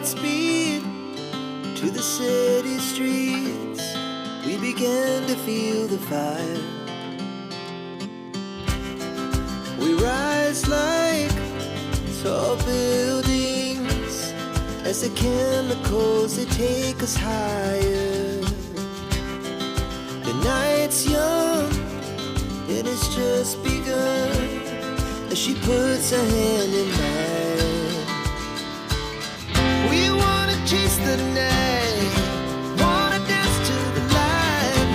speed to the city streets. We began to feel the fire. We rise like tall buildings as the chemicals, they take us higher. The night's young and it's just begun as she puts her hand in mine. We wanna chase the night, wanna dance to the light,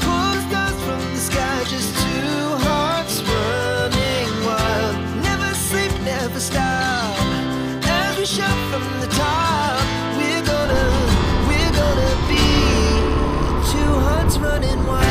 pull the stars from the sky, just two hearts running wild. Never sleep, never stop, as we shout from the top. We're gonna be two hearts running wild.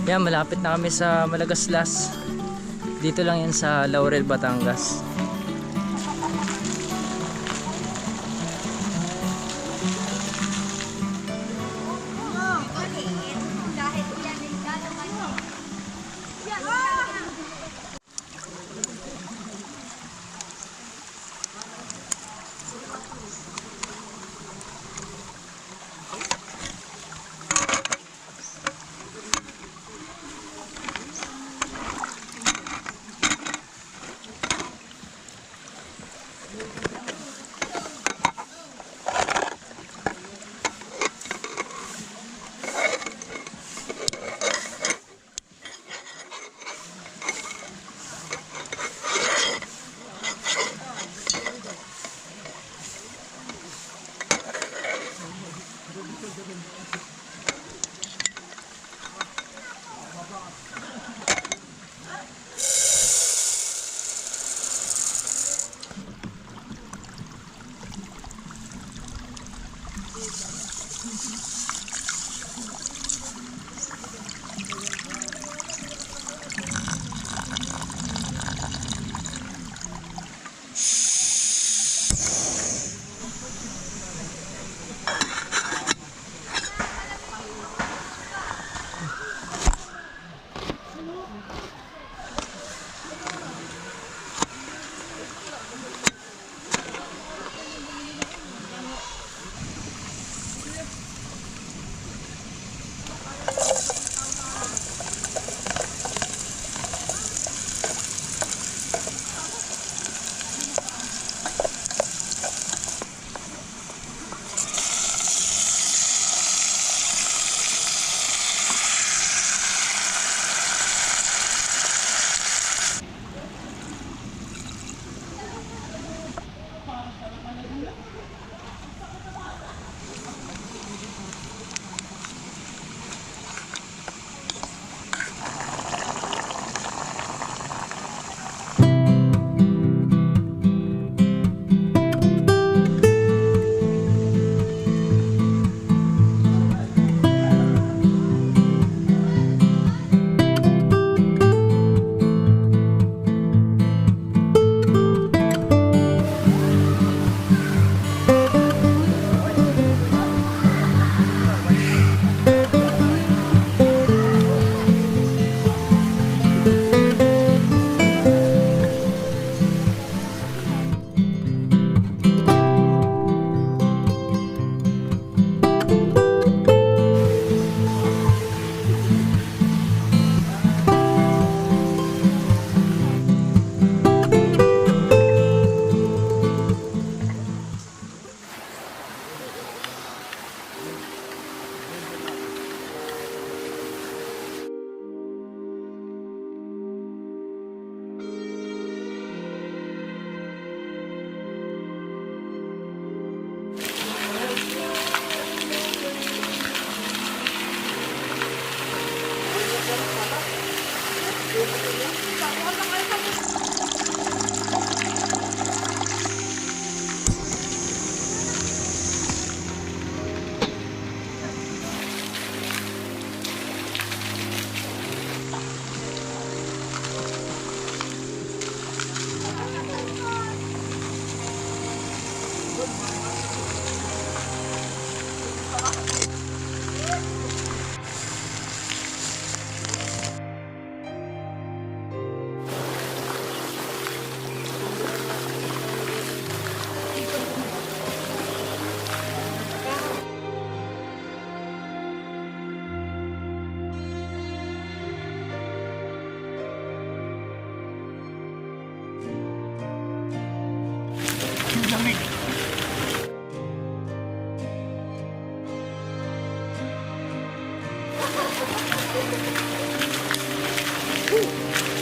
Yan, malapit na kami sa Malagaslas. Dito lang yan sa Laurel, Batangas.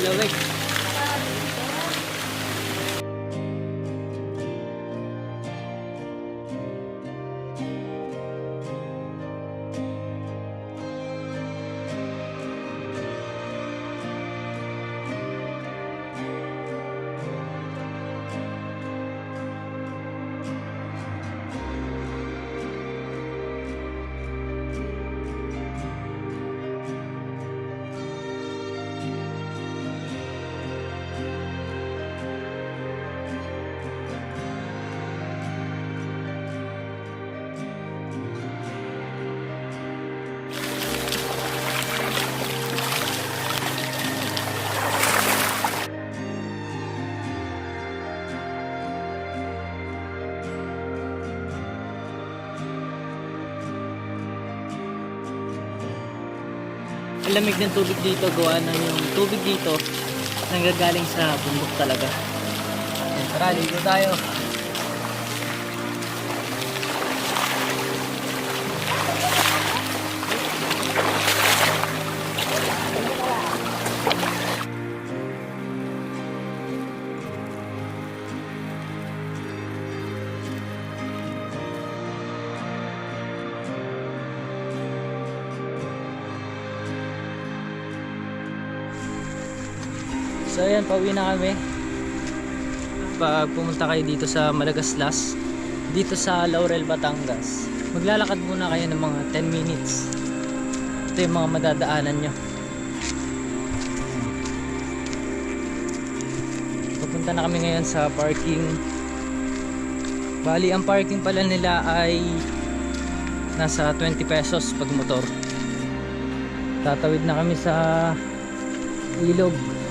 Lamig. Ang lamig ng tubig dito, gawa ng yung tubig dito nanggagaling sa bundok talaga. Ayan, tara, ligo tayo. So ayan, pauwi na kami. Pag pumunta kayo dito sa Malagaslas, dito sa Laurel, Batangas, maglalakad muna kayo ng mga 10 minutes. Ito yung mga madadaanan nyo. Papunta na kami ngayon sa parking. Bali, ang parking pala nila ay nasa 20 pesos pag motor. Tatawid na kami sa ilog.